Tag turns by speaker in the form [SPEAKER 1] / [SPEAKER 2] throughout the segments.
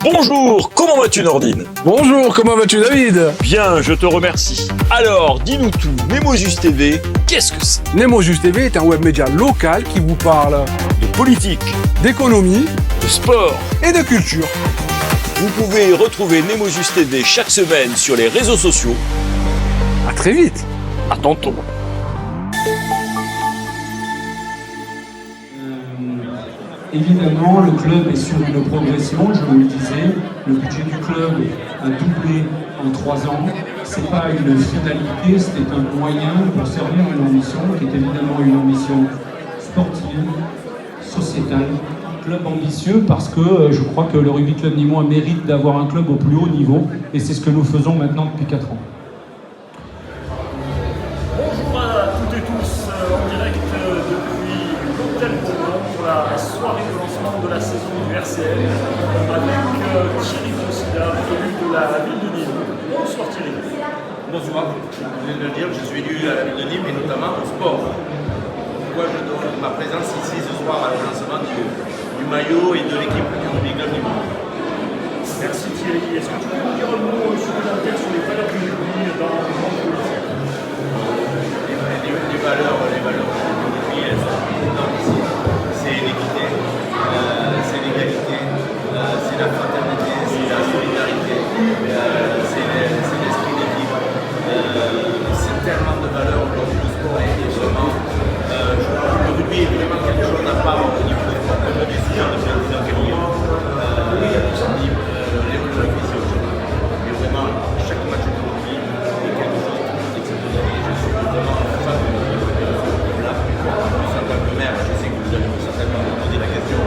[SPEAKER 1] Bonjour, comment vas-tu Nordine?
[SPEAKER 2] Bonjour, comment vas-tu David?
[SPEAKER 1] Bien, je te remercie. Alors, dis-nous tout, Nemosus TV, qu'est-ce que c'est?
[SPEAKER 2] Nemosus TV est un web média local qui vous parle
[SPEAKER 1] De politique,
[SPEAKER 2] d'économie
[SPEAKER 1] de sport.
[SPEAKER 2] et de culture.
[SPEAKER 1] Vous pouvez retrouver Nemosus TV chaque semaine sur les réseaux sociaux.
[SPEAKER 2] À très vite.
[SPEAKER 1] À tantôt.
[SPEAKER 3] Évidemment, le club est sur une progression, je vous le disais. Le budget du club a doublé en 3 ans. Ce n'est pas une finalité, c'était un moyen pour servir une ambition qui est évidemment une ambition sportive, sociétale. Club ambitieux parce que je crois que le Rugby Club Nîmois mérite d'avoir un club au plus haut niveau et c'est ce que nous faisons maintenant depuis 4 ans.
[SPEAKER 4] Bonjour à toutes et tous, en direct depuis l'Hôtel Bourbon pour la soirée de lancement de la saison du RCL avec Thierry Fossida, élu de la ville de Nîmes. Bonsoir Thierry.
[SPEAKER 5] Bonsoir, je viens de le dire, je suis élu à la ville de Nîmes et notamment au sport. Pourquoi je donne ma présence ici ce soir à le lancement du maillot et de l'équipe du Rugby Club Nîmois.
[SPEAKER 4] Merci Thierry. Est-ce que tu peux nous dire un mot supplémentaire sur les valeurs du rugby dans le monde politique?
[SPEAKER 5] Les valeurs du rugby, elles sont énormes ici. C'est l'équité, c'est l'égalité, c'est la fraternité, c'est la solidarité, c'est l'esprit d'équipe. C'est tellement de valeurs aujourd'hui le sport est vraiment. Je crois que le rugby est vraiment quelque chose à part au niveau du sport. Comme le dit souvent depuis un disant qu'il y a le rugby c'est autre chose. Mais vraiment, chaque match de rugby est quelque chose d'exceptionnel. Je suis vraiment fan du rugby de ce club-là. En plus, en tant que maire, je sais que vous allez certainement me poser la question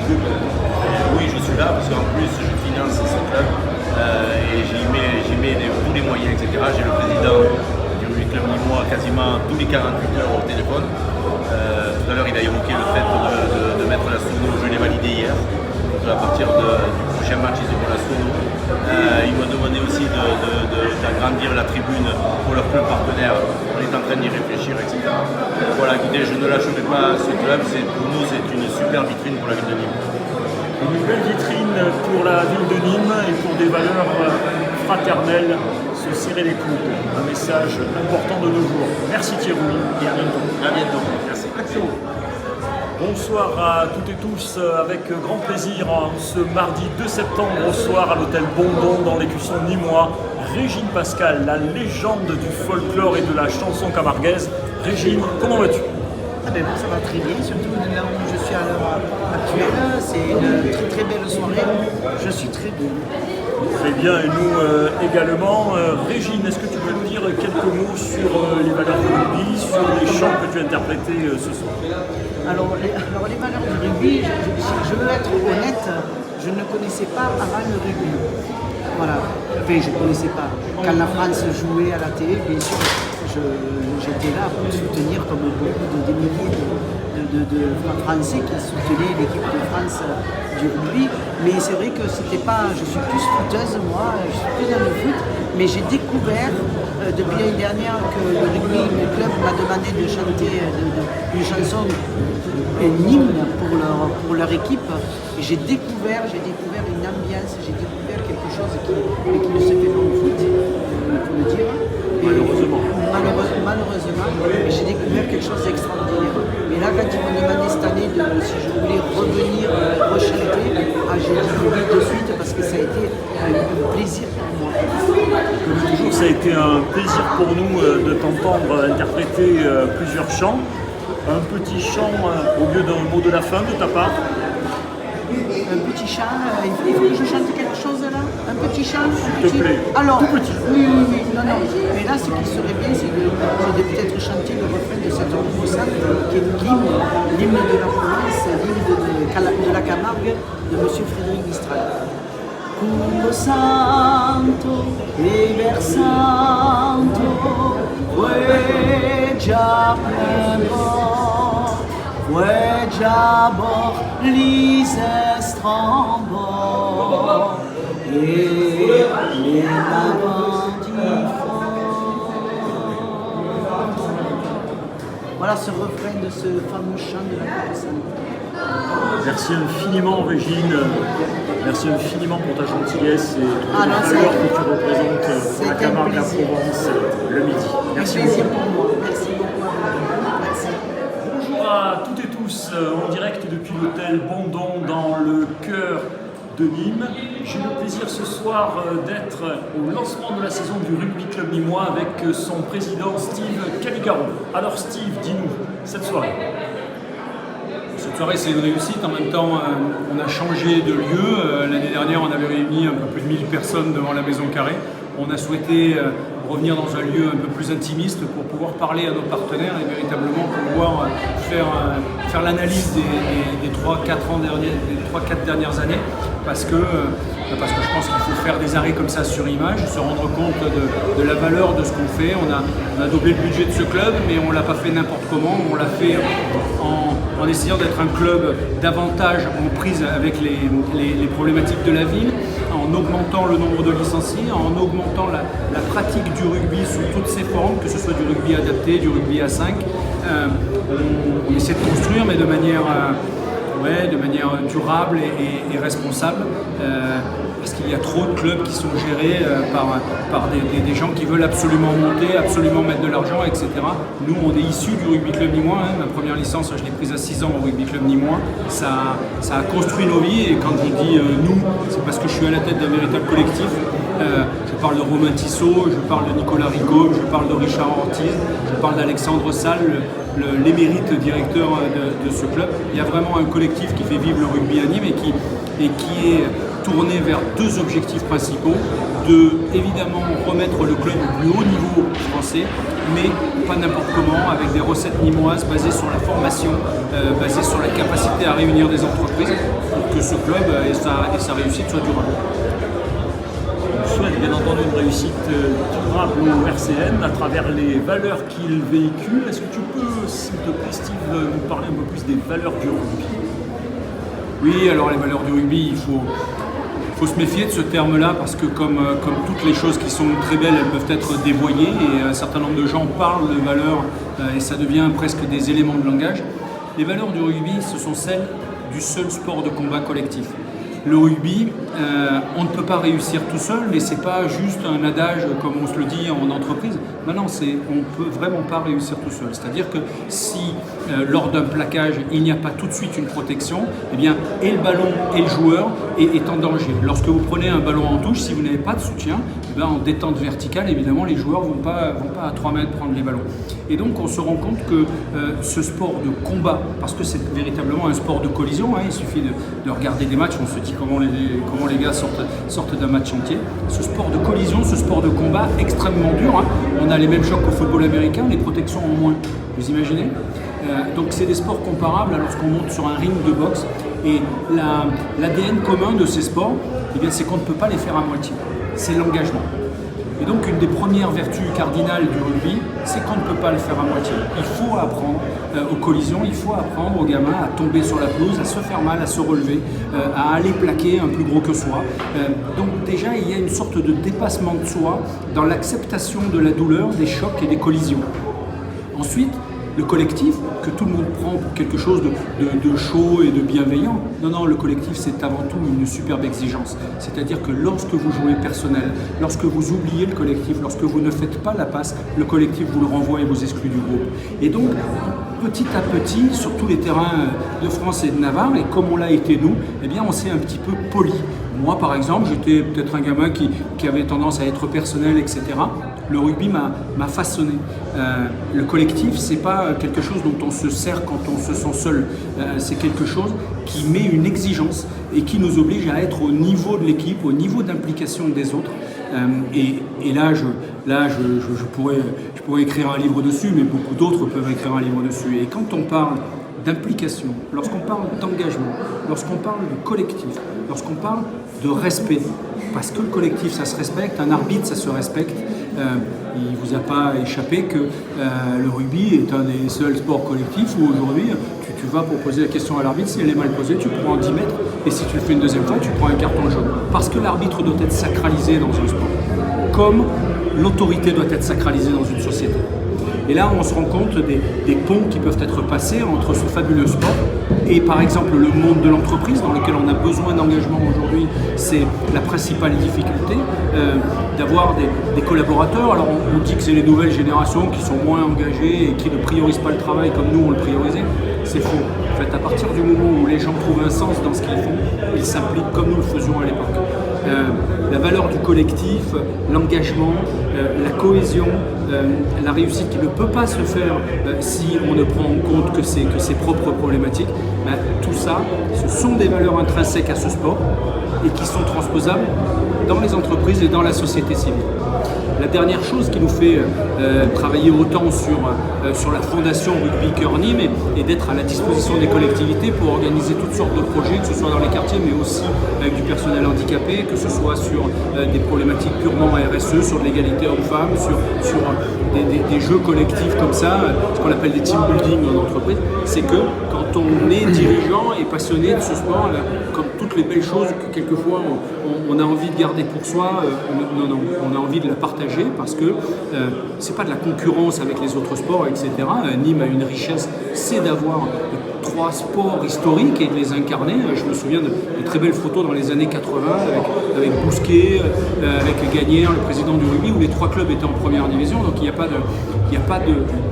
[SPEAKER 5] du club. Oui, je suis là parce qu'en plus, je finance ce club et j'y mets tous les moyens, etc. J'ai le président du Rugby Club Nîmois quasiment tous les 48 heures au téléphone. Tout à l'heure, il a évoqué le fait de mettre la sono, je l'ai validé hier. Donc à partir du prochain match, ils auront la sono. Il m'a demandé aussi d'agrandir la tribune pour leur club partenaire. On est en train d'y réfléchir, etc. Voilà, écoutez, je ne lâcherai pas ce club. Pour nous, c'est une super vitrine pour la ville de Nîmes.
[SPEAKER 4] Une belle vitrine pour la ville de Nîmes et pour des valeurs fraternelles, se serrer les coudes. Un message important de nos jours. Merci Thierry et à bientôt.
[SPEAKER 5] À bientôt. Merci.
[SPEAKER 4] Bonsoir à toutes et tous, avec grand plaisir ce mardi 2 septembre au soir à l'hôtel Bondon dans l'écusson nîmois. Régine Pascal, la légende du folklore et de la chanson camarguaise. Régine, comment vas-tu?
[SPEAKER 6] Ah ben moi ça va très bien, surtout là où je suis à l'heure actuelle, c'est une très très belle soirée, je suis très bien.
[SPEAKER 4] Très bien, et nous également. Régine, est-ce que tu peux nous dire quelques mots sur les valeurs du rugby, sur les chants que tu as interprétés ce soir?
[SPEAKER 6] Alors les valeurs du rugby, je veux être honnête, je ne connaissais pas avant le rugby. Voilà, enfin je ne connaissais pas. Quand la France jouait à la télé, bien sûr, j'étais là pour soutenir comme beaucoup de milliers de Français qui soutenaient l'équipe de France du rugby. Mais c'est vrai que c'était pas. Je suis plus footeuse, moi, je suis plus dans le foot, mais j'ai découvert depuis l'année dernière que le rugby, le club m'a demandé de chanter une chanson, un hymne pour leur équipe. Et j'ai découvert une ambiance, j'ai découvert quelque chose qui ne se fait pas au foot, il faut le dire. Malheureusement, j'ai découvert quelque chose d'extraordinaire. Et là, quand ils m'ont demandé cette année si je voulais revenir rechanter, j'ai dit oui de suite parce que ça a été un plaisir pour moi.
[SPEAKER 4] Comme toujours, ça a été un plaisir pour nous de t'entendre interpréter plusieurs chants. Un petit chant au lieu d'un mot de la fin de ta part.
[SPEAKER 6] Un petit chant, il faut que je chante quelque chose là? Un petit chant?
[SPEAKER 4] S'il te plaît.
[SPEAKER 6] Alors,
[SPEAKER 4] tout petit.
[SPEAKER 6] Oui, non. Mais là, ce qui serait bien, c'est de peut-être chanter le refrain de cette composante qui est l'hymne de la province, l'hymne de la Camargue de M. Frédéric Mistral. Cubo santo e versanto, fue ya Jabor, Lise Strambor, et les Voilà ce refrain de ce fameux chant de la Coupe Sainte.
[SPEAKER 4] Merci infiniment Régine, merci infiniment pour ta gentillesse et toutes
[SPEAKER 6] Ah non,
[SPEAKER 4] les
[SPEAKER 6] c'est-
[SPEAKER 4] valeurs que tu représentes pour la
[SPEAKER 6] c'est un
[SPEAKER 4] Camargue, la
[SPEAKER 6] plaisir.
[SPEAKER 4] Provence, le Midi. Merci
[SPEAKER 6] Un
[SPEAKER 4] beaucoup.
[SPEAKER 6] plaisir pour moi. Merci beaucoup à vous. Merci.
[SPEAKER 4] Bonjour à toutes et tous, en direct depuis l'hôtel Bondon dans le cœur de Nîmes. J'ai le plaisir ce soir d'être au lancement de la saison du Rugby Club Nîmois avec son président Steve Caligaro. Alors Steve, dis-nous, cette soirée.
[SPEAKER 7] Cette soirée, c'est une réussite. En même temps, on a changé de lieu. L'année dernière, on avait réuni un peu plus de 1000 personnes devant la Maison Carrée. On a souhaité revenir dans un lieu un peu plus intimiste pour pouvoir parler à nos partenaires et véritablement pouvoir faire l'analyse des 3-4 dernières années. Parce que je pense qu'il faut faire des arrêts comme ça sur image, se rendre compte de la valeur de ce qu'on fait. On a doublé le budget de ce club, mais on ne l'a pas fait n'importe comment. On l'a fait en essayant d'être un club davantage en prise avec les problématiques de la ville, en augmentant le nombre de licenciés, en augmentant la pratique du rugby sous toutes ses formes, que ce soit du rugby adapté, du rugby à 5. On essaie de construire, mais de manière durable et responsable, parce qu'il y a trop de clubs qui sont gérés par des gens qui veulent absolument monter, absolument mettre de l'argent, etc. Nous, on est issus du Rugby Club Nîmois. Ma première licence, je l'ai prise à 6 ans au Rugby Club Nîmois. Ça a construit nos vies, et quand je dis nous, c'est parce que je suis à la tête d'un véritable collectif. Je parle de Romain Tissot, je parle de Nicolas Rigaud, je parle de Richard Ortiz, je parle d'Alexandre Salle, l'émérite directeur de ce club. Il y a vraiment un collectif qui fait vivre le rugby à Nîmes et qui est tourné vers deux objectifs principaux. Évidemment remettre le club au plus haut niveau français, mais pas n'importe comment, avec des recettes nîmoises basées sur la formation, basées sur la capacité à réunir des entreprises pour que ce club et sa réussite soient durables.
[SPEAKER 4] Je souhaite bien entendu une réussite durable au RCN à travers les valeurs qu'il véhicule. Est-ce que tu peux, s'il te plaît Steve, nous parler un peu plus des valeurs du rugby?
[SPEAKER 7] Oui, alors les valeurs du rugby, il faut se méfier de ce terme-là, parce que comme toutes les choses qui sont très belles, elles peuvent être dévoyées, et un certain nombre de gens parlent de valeurs et ça devient presque des éléments de langage. Les valeurs du rugby, ce sont celles du seul sport de combat collectif. Le rugby, on ne peut pas réussir tout seul, mais c'est pas juste un adage comme on se le dit en entreprise. Non, on ne peut vraiment pas réussir tout seul. C'est-à-dire que si lors d'un plaquage, il n'y a pas tout de suite une protection, eh bien, et le ballon et le joueur est en danger. Lorsque vous prenez un ballon en touche, si vous n'avez pas de soutien, eh bien, en détente verticale, évidemment, les joueurs ne vont pas à 3 mètres prendre les ballons. Et donc, on se rend compte que ce sport de combat, parce que c'est véritablement un sport de collision, il suffit de regarder des matchs, on se dit comment les gars sortent d'un match entier. Ce sport de collision, ce sport de combat extrêmement dur, on a les mêmes chocs qu'au football américain, les protections en moins. Vous imaginez ? Donc c'est des sports comparables lorsqu'on monte sur un ring de boxe. Et l'ADN commun de ces sports, eh bien, c'est qu'on ne peut pas les faire à moitié. C'est l'engagement. Et donc une des premières vertus cardinales du rugby, c'est qu'on ne peut pas le faire à moitié. Il faut apprendre aux collisions, il faut apprendre aux gamins à tomber sur la pelouse, à se faire mal, à se relever, à aller plaquer un plus gros que soi. Donc déjà, il y a une sorte de dépassement de soi dans l'acceptation de la douleur, des chocs et des collisions. Ensuite, le collectif, que tout le monde prend pour quelque chose de chaud et de bienveillant. Non, le collectif, c'est avant tout une superbe exigence. C'est-à-dire que lorsque vous jouez personnel, lorsque vous oubliez le collectif, lorsque vous ne faites pas la passe, le collectif vous le renvoie et vous exclut du groupe. Et donc, petit à petit, sur tous les terrains de France et de Navarre, et comme on l'a été nous, eh bien, on s'est un petit peu poli. Moi, par exemple, j'étais peut-être un gamin qui avait tendance à être personnel, etc. Le rugby m'a façonné. Le collectif, c'est pas quelque chose dont on se sert quand on se sent seul. C'est quelque chose qui met une exigence et qui nous oblige à être au niveau de l'équipe, au niveau d'implication des autres. Et là, je pourrais écrire un livre dessus, mais beaucoup d'autres peuvent écrire un livre dessus. Et quand on parle d'implication, lorsqu'on parle d'engagement, lorsqu'on parle de collectif, lorsqu'on parle de respect, parce que le collectif, ça se respecte, un arbitre, ça se respecte. Il ne vous a pas échappé que le rugby est un des seuls sports collectifs où aujourd'hui, tu vas pour poser la question à l'arbitre, si elle est mal posée, tu prends 10 mètres, et si tu le fais une deuxième fois, tu prends un carton jaune. Parce que l'arbitre doit être sacralisé dans un sport, comme l'autorité doit être sacralisée dans une société. Et là, on se rend compte des ponts qui peuvent être passés entre ce fabuleux sport et par exemple le monde de l'entreprise dans lequel on a besoin d'engagement aujourd'hui. C'est la principale difficulté d'avoir des collaborateurs. Alors on dit que c'est les nouvelles générations qui sont moins engagées et qui ne priorisent pas le travail comme nous on le priorisait. C'est faux. En fait, à partir du moment où les gens trouvent un sens dans ce qu'ils font, ils s'impliquent comme nous le faisions à l'époque. La valeur du collectif, l'engagement, la cohésion, la réussite qui ne peut pas se faire si on ne prend en compte que ses propres problématiques, tout ça, ce sont des valeurs intrinsèques à ce sport et qui sont transposables dans les entreprises et dans la société civile. La dernière chose qui nous fait travailler autant sur la fondation Rugby Cœur Nîmes et d'être à la disposition des collectivités pour organiser toutes sortes de projets, que ce soit dans les quartiers mais aussi avec du personnel handicapé, que ce soit sur des problématiques purement RSE, sur de l'égalité homme-femme, sur des jeux collectifs comme ça, ce qu'on appelle des team building en entreprise, c'est que quand on est dirigeant et passionné de ce sport, comme toutes les belles choses que quelquefois on a envie de garder pour soi, on a envie de la partager parce que c'est pas de la concurrence avec les autres sports, etc. Nîmes a une richesse, c'est d'avoir 3 sports historiques et de les incarner. Je me souviens de très belles photos dans les années 80 avec Bousquet, avec Gagnère, le président du rugby, où les 3 clubs étaient en première division, donc il n'y a pas de...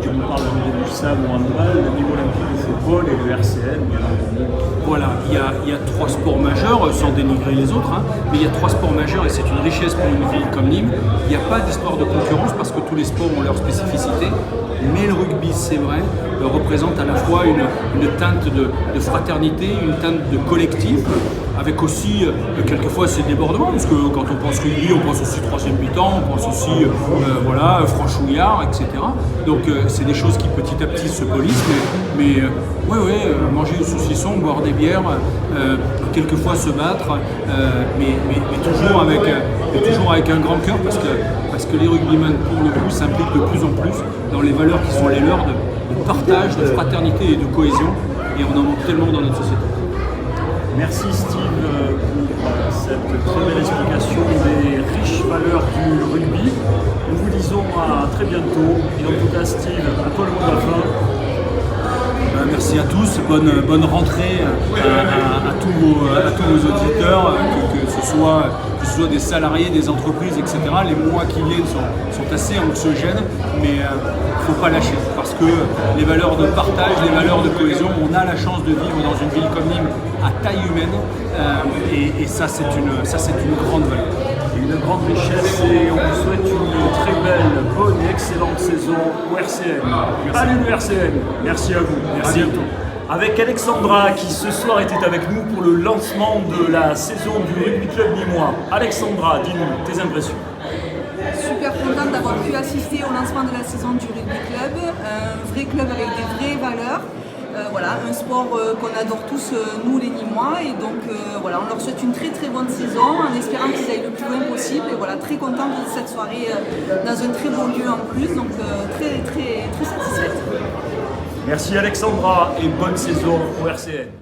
[SPEAKER 4] Tu nous parles du sable ou handball, le niveau olympique du football et le RCN, bien entendu.
[SPEAKER 7] Voilà, il y a 3 sports majeurs, sans dénigrer les autres, mais il y a 3 sports majeurs et c'est une richesse pour une ville comme Nîmes. Il n'y a pas d'histoire de concurrence parce que tous les sports ont leur spécificité, mais le rugby, c'est vrai, représente à la fois une teinte de fraternité, une teinte de collectif, avec aussi quelquefois ces débordements, parce que quand on pense rugby, on pense aussi 3e mi-temps, on pense aussi franchouillard, etc. Donc c'est des choses qui petit à petit se polissent, mais manger du saucisson, boire des bières, quelquefois se battre, mais toujours avec un grand cœur, parce que les rugbymen pour le coup s'impliquent de plus en plus dans les valeurs qui sont les leurs de partage, de fraternité et de cohésion, et on en manque tellement dans notre société.
[SPEAKER 4] Merci Steve pour cette très belle explication des riches valeurs du rugby. Nous vous disons à très bientôt. Et en tout cas Steve, à toi le mot de la fin.
[SPEAKER 7] Merci à tous, bonne rentrée à tous vos auditeurs, que ce soit des salariés, des entreprises, etc. Les mois qui viennent sont assez anxiogènes, mais il ne faut pas lâcher, parce que les valeurs de partage, les valeurs de cohésion, on a la chance de vivre dans une ville comme Nîmes à taille humaine, et ça c'est une grande valeur.
[SPEAKER 4] Une grande richesse, et on vous souhaite une très belle, bonne et excellente saison au RCN. Allez le RCN, merci à vous,
[SPEAKER 7] Merci.
[SPEAKER 4] à bientôt. Avec Alexandra qui ce soir était avec nous pour le lancement de la saison du Rugby Club Nîmois. Alexandra, dis-nous tes impressions.
[SPEAKER 8] Super contente d'avoir pu assister au lancement de la saison du Rugby Club, un vrai club avec des vraies valeurs. Un sport qu'on adore tous, nous les Nîmois, et donc on leur souhaite une très très bonne saison en espérant qu'ils aillent le plus loin possible, et très contente de cette soirée dans un très beau lieu en plus, donc très très très satisfaite.
[SPEAKER 4] Merci Alexandra et bonne saison au RCN.